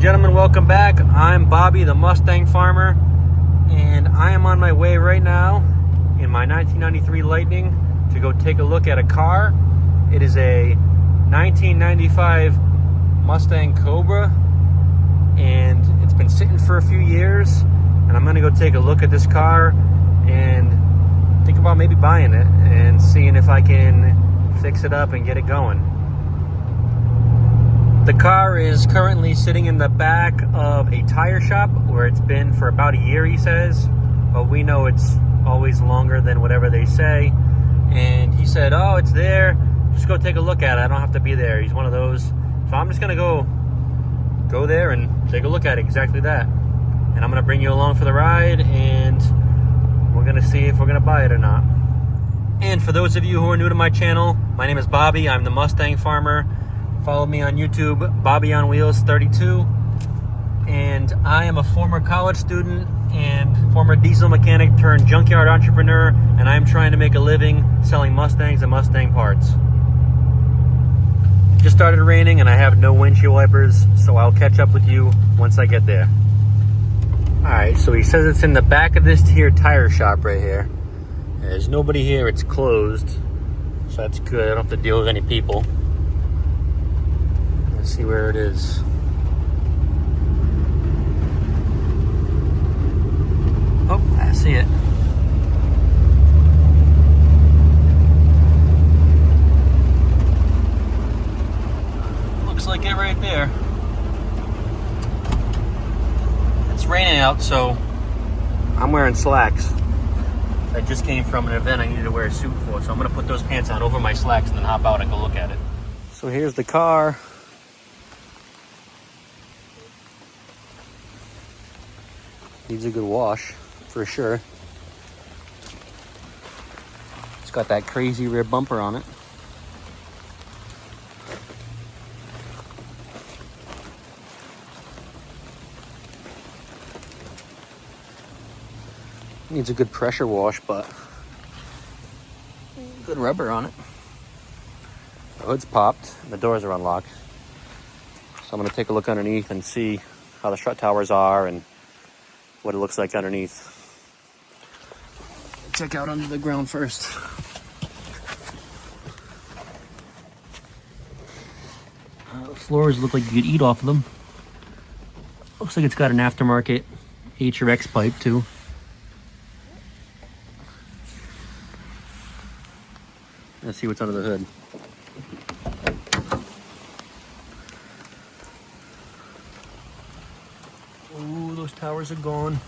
gentlemen, welcome back. I'm Bobby, the Mustang Farmer, and I am on my way right now in my 1993 Lightning to go take a look at a car. It is a 1995 Mustang Cobra, and it's been sitting for a few years, and I'm gonna go take a look at this car and think about maybe buying it and seeing if I can fix it up and get it going. The car is currently sitting in the back of a tire shop where it's been for about a year, he says, but we know it's always longer than whatever they say. And he said, oh, it's there, just go take a look at it, I don't have to be there. He's one of those. So I'm just gonna go there and take a look at it, exactly that. And I'm gonna bring you along for the ride, and we're gonna see if we're gonna buy it or not. And for those of you who are new to my channel, my name is Bobby. I'm the Mustang Farmer. Follow me on YouTube, Bobby on Wheels 32. And I am a former college student and former diesel mechanic turned junkyard entrepreneur, and I'm trying to make a living selling Mustangs and Mustang parts. It just started raining and I have no windshield wipers, so I'll catch up with you once I get there. Alright, so he says it's in the back of this here tire shop right here. There's nobody here, it's closed, so that's good. I don't have to deal with any people. Let's see where it is. Oh, I see it. Looks like it right there. It's raining out, so I'm wearing slacks. I just came from an event I needed to wear a suit for, so I'm gonna put those pants on over my slacks and then hop out and go look at it. So here's the car. Needs a good wash, for sure. It's got that crazy rear bumper on it. Needs a good pressure wash, but good rubber on it. The hood's popped, and the doors are unlocked. So I'm gonna take a look underneath and see how the strut towers are and what it looks like underneath. Check out under the ground first. The floors look like you could eat off of them. Looks like it's got an aftermarket H or X pipe too. Let's see what's under the hood. Ooh, those towers are gone.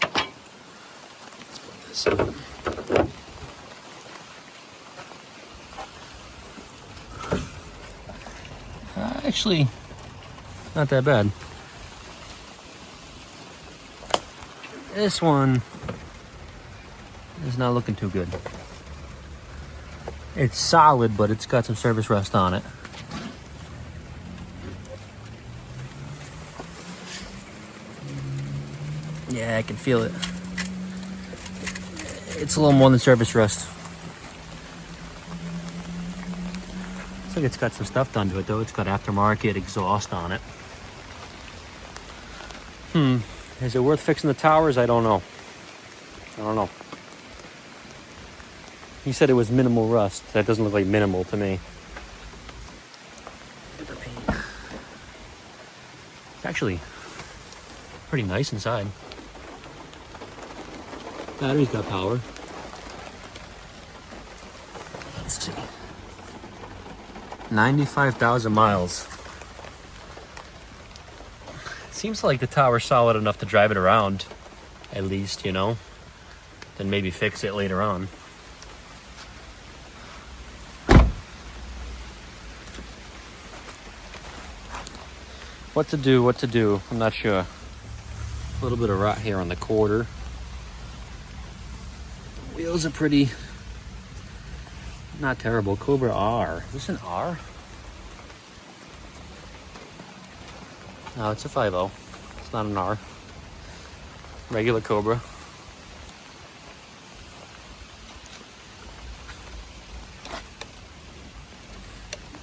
Let's put this on. Actually, not that bad. This one is not looking too good. It's solid, but it's got some service rust on it. Yeah, I can feel it. It's a little more than surface rust. Looks like it's got some stuff done to it though. It's got aftermarket exhaust on it. Is it worth fixing the towers? I don't know. He said it was minimal rust. That doesn't look like minimal to me. Look at the paint. It's actually pretty nice inside. Battery's got power. Let's see. 95,000 miles. Seems like the tower's solid enough to drive it around, at least, you know. Then maybe fix it later on. What to do, I'm not sure. A little bit of rot here on the quarter. Wheels are pretty, not terrible. Cobra R, is this an R? No, it's a 5.0. It's not an R. Regular Cobra.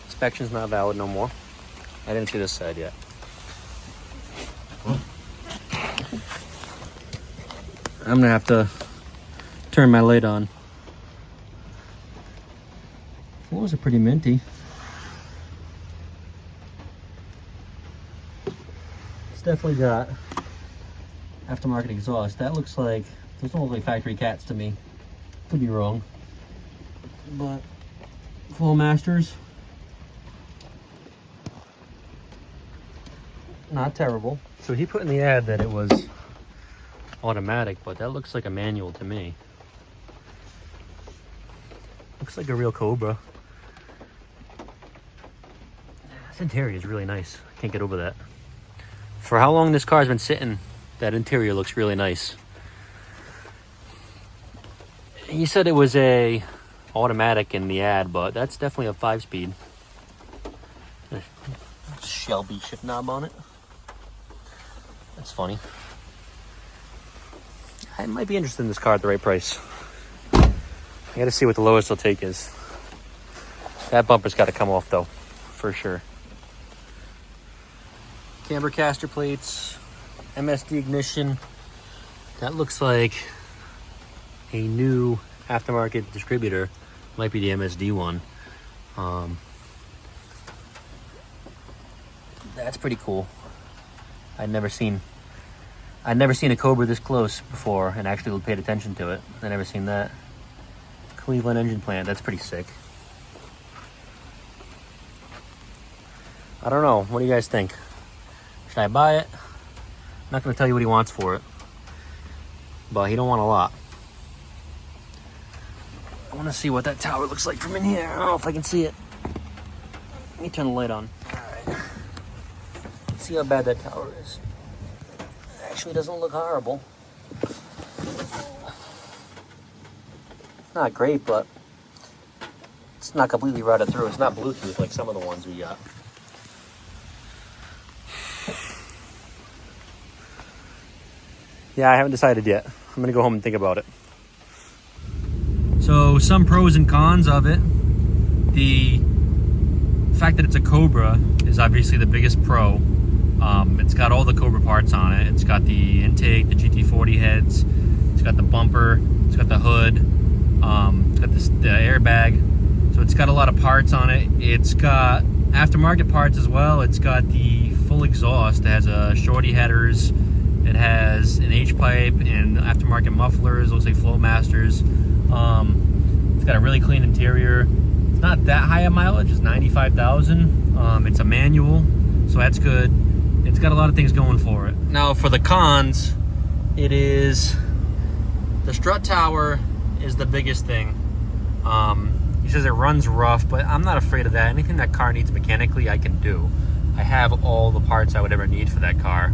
Inspection's not valid no more. I didn't see this side yet. I'm gonna have to turn my light on. Floors are pretty minty. It's definitely got aftermarket exhaust. That looks like, those don't look like factory cats to me. Could be wrong. But Flowmasters, not terrible. So he put in the ad that it was automatic, but that looks like a manual to me. Looks like a real Cobra. This interior is really nice. Can't get over that. For how long this car's been sitting, that interior looks really nice. He said it was a automatic in the ad, but that's definitely a 5-speed. Shelby shift knob on it. That's funny. I might be interested in this car at the right price. I gotta see what the lowest they'll take is. That bumper's gotta come off though, for sure. Camber caster plates, MSD ignition. That looks like a new aftermarket distributor. Might be the MSD one. That's pretty cool. I'd never seen a Cobra this close before and actually paid attention to it. I've never seen that. Cleveland engine plant, that's pretty sick. I don't know, what do you guys think? Should I buy it? I'm not gonna tell you what he wants for it, but he don't want a lot. I wanna see what that tower looks like from in here. I don't know if I can see it. Let me turn the light on. All right. Let's see how bad that tower is. Actually doesn't look horrible. It's not great, but it's not completely routed through. It's not Bluetooth like some of the ones we got. Yeah, I haven't decided yet. I'm gonna go home and think about it. So some pros and cons of it. The fact that it's a Cobra is obviously the biggest pro. It's got all the Cobra parts on it. It's got the intake, the GT40 heads. It's got the bumper. It's got the hood. It's got the airbag. So it's got a lot of parts on it. It's got aftermarket parts as well. It's got the full exhaust. It has a shorty headers. It has an H-pipe and aftermarket mufflers. Looks like Flowmasters. It's got a really clean interior. It's not that high a mileage. It's 95,000. It's a manual, so that's good. It's got a lot of things going for it. Now for the cons, it is the strut tower is the biggest thing. He says it runs rough, but I'm not afraid of that. Anything that car needs mechanically, I can do. I have all the parts I would ever need for that car.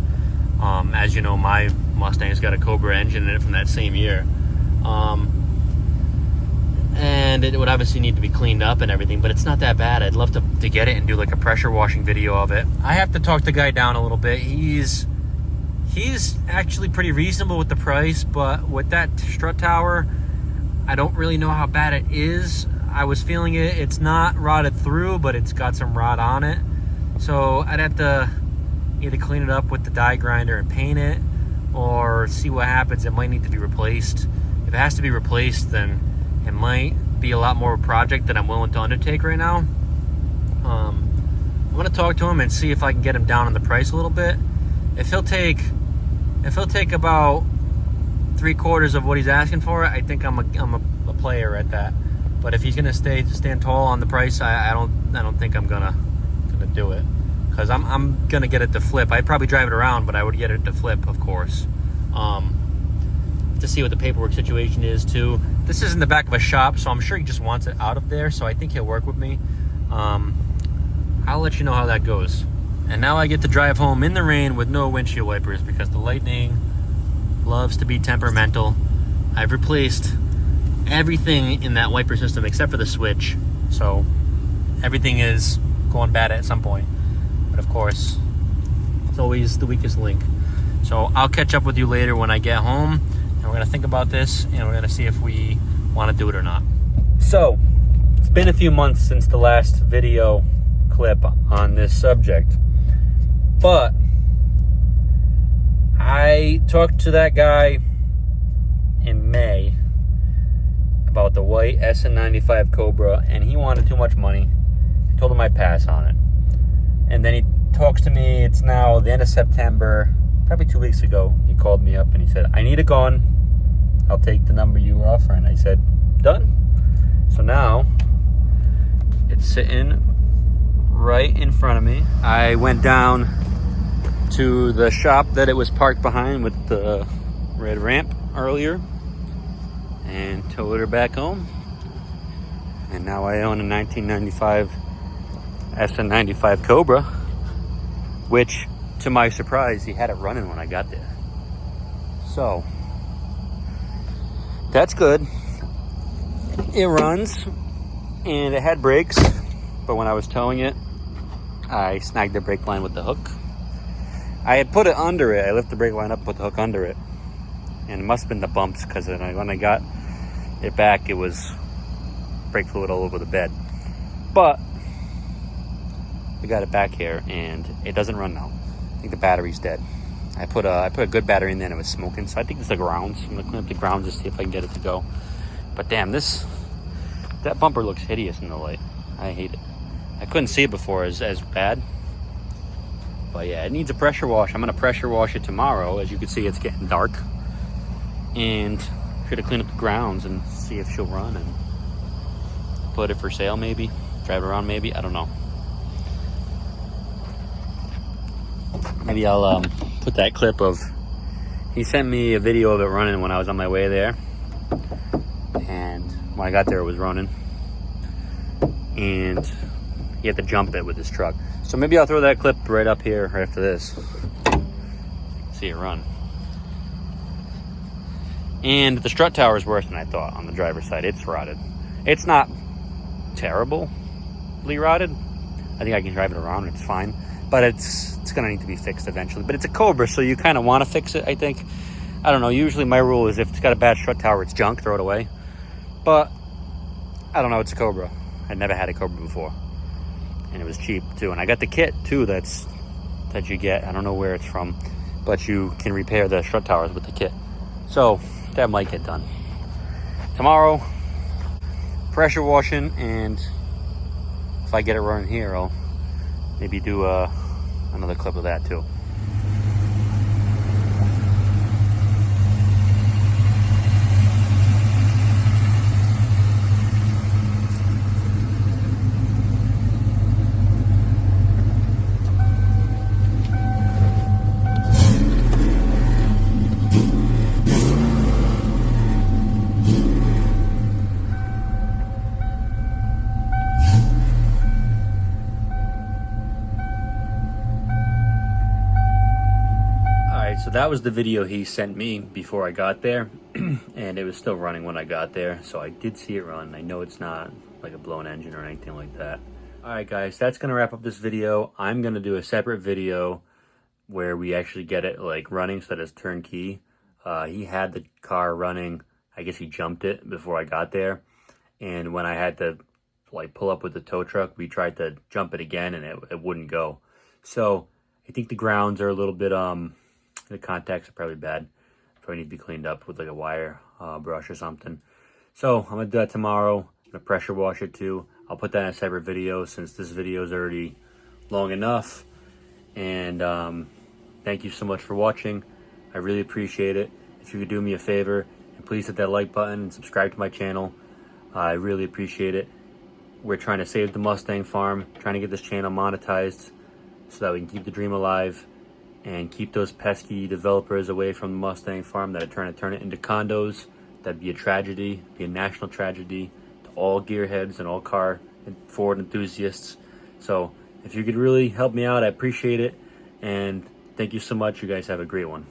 As you know, my Mustang's got a Cobra engine in it from that same year. And it would obviously need to be cleaned up and everything, but it's not that bad. I'd love to get it and do like a pressure washing video of it. I have to talk the guy down a little bit. He's actually pretty reasonable with the price, but with that strut tower, I don't really know how bad it is. I was feeling it. It's not rotted through, but it's got some rot on it. So I'd have to either clean it up with the die grinder and paint it, or see what happens. It might need to be replaced. If it has to be replaced, then it might be a lot more of a project that I'm willing to undertake right now. I'm gonna talk to him and see if I can get him down on the price a little bit. If he'll take about 3/4 of what he's asking for it, I think I'm a player at that. But if he's gonna stand tall on the price, I don't think I'm gonna do it, because I'm gonna get it to flip. I'd probably drive it around, but I would get it to flip, of course. To see what the paperwork situation is too. This is in the back of a shop, so I'm sure he just wants it out of there, so I think he'll work with me. I'll let you know how that goes. And now I get to drive home in the rain with no windshield wipers, because the Lightning loves to be temperamental. I've replaced everything in that wiper system except for the switch, so everything is going bad at some point. But of course, it's always the weakest link. So I'll catch up with you later when I get home, and we're gonna think about this, and we're gonna see if we want to do it or not. So it's been a few months since the last video clip on this subject. But I talked to that guy in May about the white SN95 Cobra, and he wanted too much money. I told him I'd pass on it. And then he talks to me, it's now the end of September, probably 2 weeks ago. He called me up and he said, I need a gun. I'll take the number you were offering. I said, done. So now it's sitting right in front of me. I went down to the shop that it was parked behind with the red ramp earlier and towed her back home. And now I own a 1995 SN95 Cobra, which, to my surprise, he had it running when I got there. So that's good. It runs and it had brakes, but when I was towing it, I snagged the brake line with the hook. I had put it under it. I lifted the brake line up, put the hook under it, and it must have been the bumps, because when I got it back, it was brake fluid all over the bed. But we got it back here and it doesn't run now. I think the battery's dead. I put a good battery in there and it was smoking, so I think it's the grounds. I'm looking at the grounds to see if I can get it to go. But damn, that bumper looks hideous in the light. I hate it. I couldn't see it before as bad. But yeah, it needs a pressure wash. I'm gonna pressure wash it tomorrow. As you can see, it's getting dark. And should have cleaned up the grounds and see if she'll run and put it for sale maybe. Drive it around maybe, I don't know. Maybe I'll put that clip of, he sent me a video of it running when I was on my way there. And when I got there, it was running. And he had to jump it with his truck. So maybe I'll throw that clip right up here right after this. See it run. And the strut tower is worse than I thought on the driver's side. It's rotted. It's not terribly rotted. I think I can drive it around. It's fine. But it's going to need to be fixed eventually. But it's a Cobra, so you kind of want to fix it, I think. I don't know. Usually my rule is if it's got a bad strut tower, it's junk. Throw it away. But I don't know. It's a Cobra. I'd never had a Cobra before. And it was cheap too. And I got the kit too that you get. I don't know where it's from, but you can repair the strut towers with the kit. So that might get done tomorrow. Pressure washing, and if I get it running here, I'll maybe do another clip of that too. So that was the video he sent me before I got there, and it was still running when I got there, so I did see it run. I know it's not like a blown engine or anything like that. All right, guys, that's gonna wrap up this video. I'm gonna do a separate video where we actually get it like running, so that it's turnkey. He had the car running. I guess he jumped it before I got there, and when I had to like pull up with the tow truck, we tried to jump it again, and it wouldn't go. So I think the grounds are a little bit the contacts are probably bad. Probably need to be cleaned up with like a wire brush or something. So I'm gonna do that tomorrow. I'm gonna pressure wash it too. I'll put that in a separate video since this video is already long enough. And thank you so much for watching. I really appreciate it. If you could do me a favor and please hit that like button and subscribe to my channel. I really appreciate it. We're trying to save the Mustang Farm, trying to get this channel monetized so that we can keep the dream alive and keep those pesky developers away from the Mustang Farm that are trying to turn it into condos. That'd be a tragedy, be a national tragedy to all gearheads and all car and Ford enthusiasts. So if you could really help me out, I appreciate it. And thank you so much. You guys have a great one.